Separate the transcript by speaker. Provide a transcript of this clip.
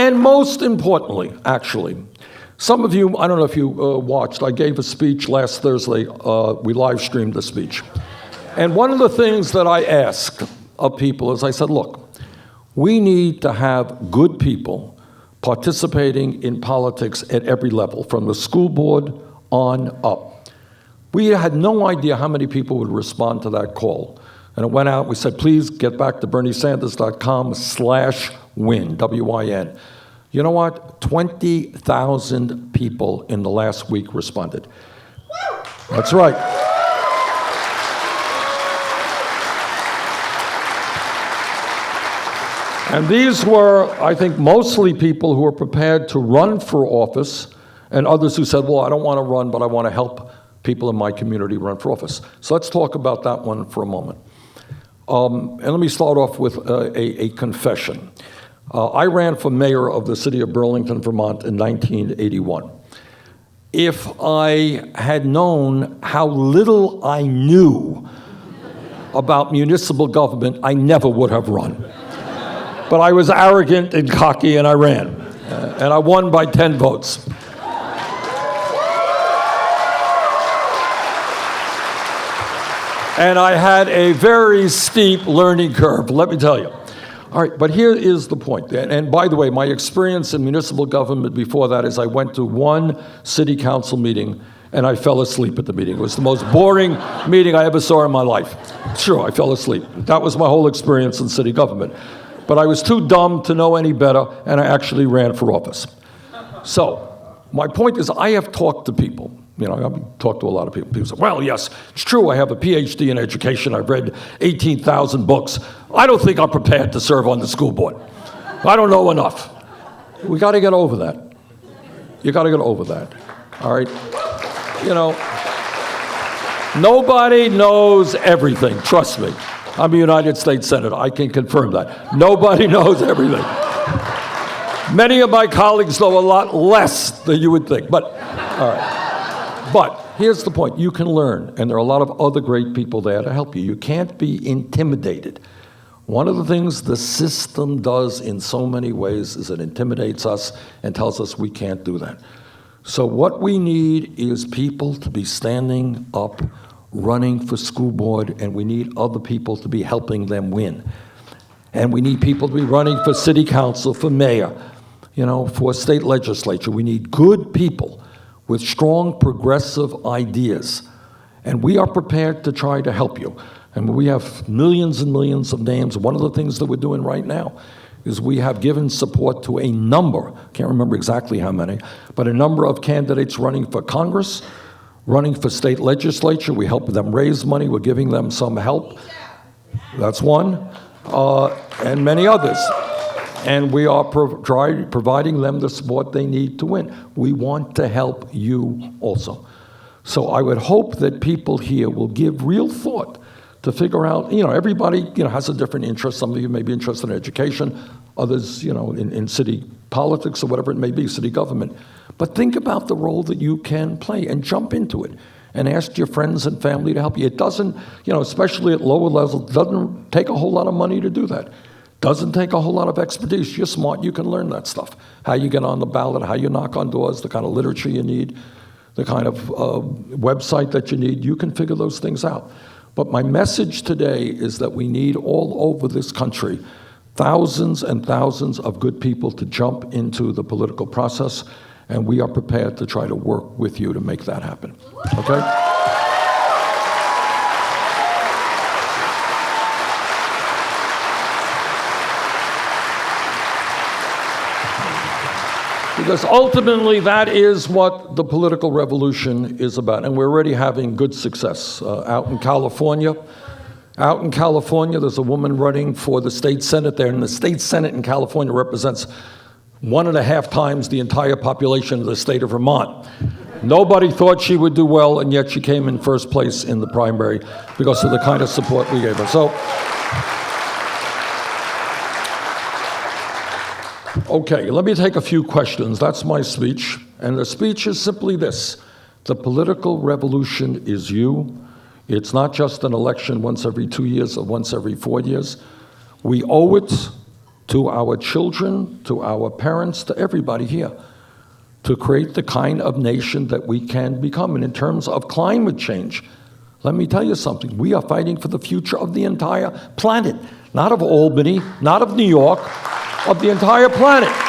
Speaker 1: And most importantly, actually, some of you, I don't know if you watched, I gave a speech last Thursday. We live streamed the speech. And one of the things that I asked of people is I said, look, we need to have good people participating in politics at every level, from the school board on up. We had no idea how many people would respond to that call. And it went out, we said, please get back to berniesanders.com/win, W-I-N. You know what? 20,000 people in the last week responded. That's right. And these were, I think, mostly people who were prepared to run for office, and others who said, well, I don't want to run, but I want to help people in my community run for office. So let's talk about that one for a moment. And let me start off with a confession. I ran for mayor of the city of Burlington, Vermont in 1981. If I had known how little I knew about municipal government, I never would have run. But I was arrogant and cocky, and I ran. And I won by 10 votes. And I had a very steep learning curve, let me tell you. All right, but here is the point. And by the way, my experience in municipal government before that is I went to one city council meeting and I fell asleep at the meeting. It was the most boring meeting I ever saw in my life. Sure, I fell asleep. That was my whole experience in city government. But I was too dumb to know any better, and I actually ran for office. So my point is I have talked to people. You know, I've talked to a lot of people. People say, well, yes, it's true, I have a PhD in education. I've read 18,000 books. I don't think I'm prepared to serve on the school board. I don't know enough. We got to get over that. You got to get over that, all right? You know, nobody knows everything, trust me. I'm a United States Senator, I can confirm that. Nobody knows everything. Many of my colleagues know a lot less than you would think, but, all right. But here's the point, you can learn, and there are a lot of other great people there to help you. You can't be intimidated. One of the things the system does in so many ways is it intimidates us and tells us we can't do that. So what we need is people to be standing up, running for school board, and we need other people to be helping them win. And we need people to be running for city council, for mayor, you know, for state legislature. We need good people with strong progressive ideas. And we are prepared to try to help you. And we have millions and millions of names. One of the things that we're doing right now is we have given support to a number, can't remember exactly how many, but a number of candidates running for Congress, running for state legislature. We help them raise money. We're giving them some help. That's one, and many others. And we are providing them the support they need to win. We want to help you also. So I would hope that people here will give real thought to figure out, you know, everybody, you know, has a different interest. Some of you may be interested in education, others, you know, in city politics or whatever it may be, city government. But think about the role that you can play and jump into it and ask your friends and family to help you. It doesn't, you know, especially at lower levels, doesn't take a whole lot of money to do that. Doesn't take a whole lot of expertise. You're smart, you can learn that stuff. How you get on the ballot, how you knock on doors, the kind of literature you need, the kind of website that you need, you can figure those things out. But my message today is that we need all over this country thousands and thousands of good people to jump into the political process, and we are prepared to try to work with you to make that happen, okay? Because ultimately, that is what the political revolution is about. And we're already having good success. Out in California, there's a woman running for the state senate there. And the state senate in California represents 1.5 times the entire population of the state of Vermont. Nobody thought she would do well, and yet she came in first place in the primary because of the kind of support we gave her. So, okay, let me take a few questions. That's my speech. And the speech is simply this. The political revolution is you. It's not just an election once every 2 years or once every 4 years. We owe it to our children, to our parents, to everybody here, to create the kind of nation that we can become. And in terms of climate change, let me tell you something. We are fighting for the future of the entire planet, not of Albany, not of New York, of the entire planet.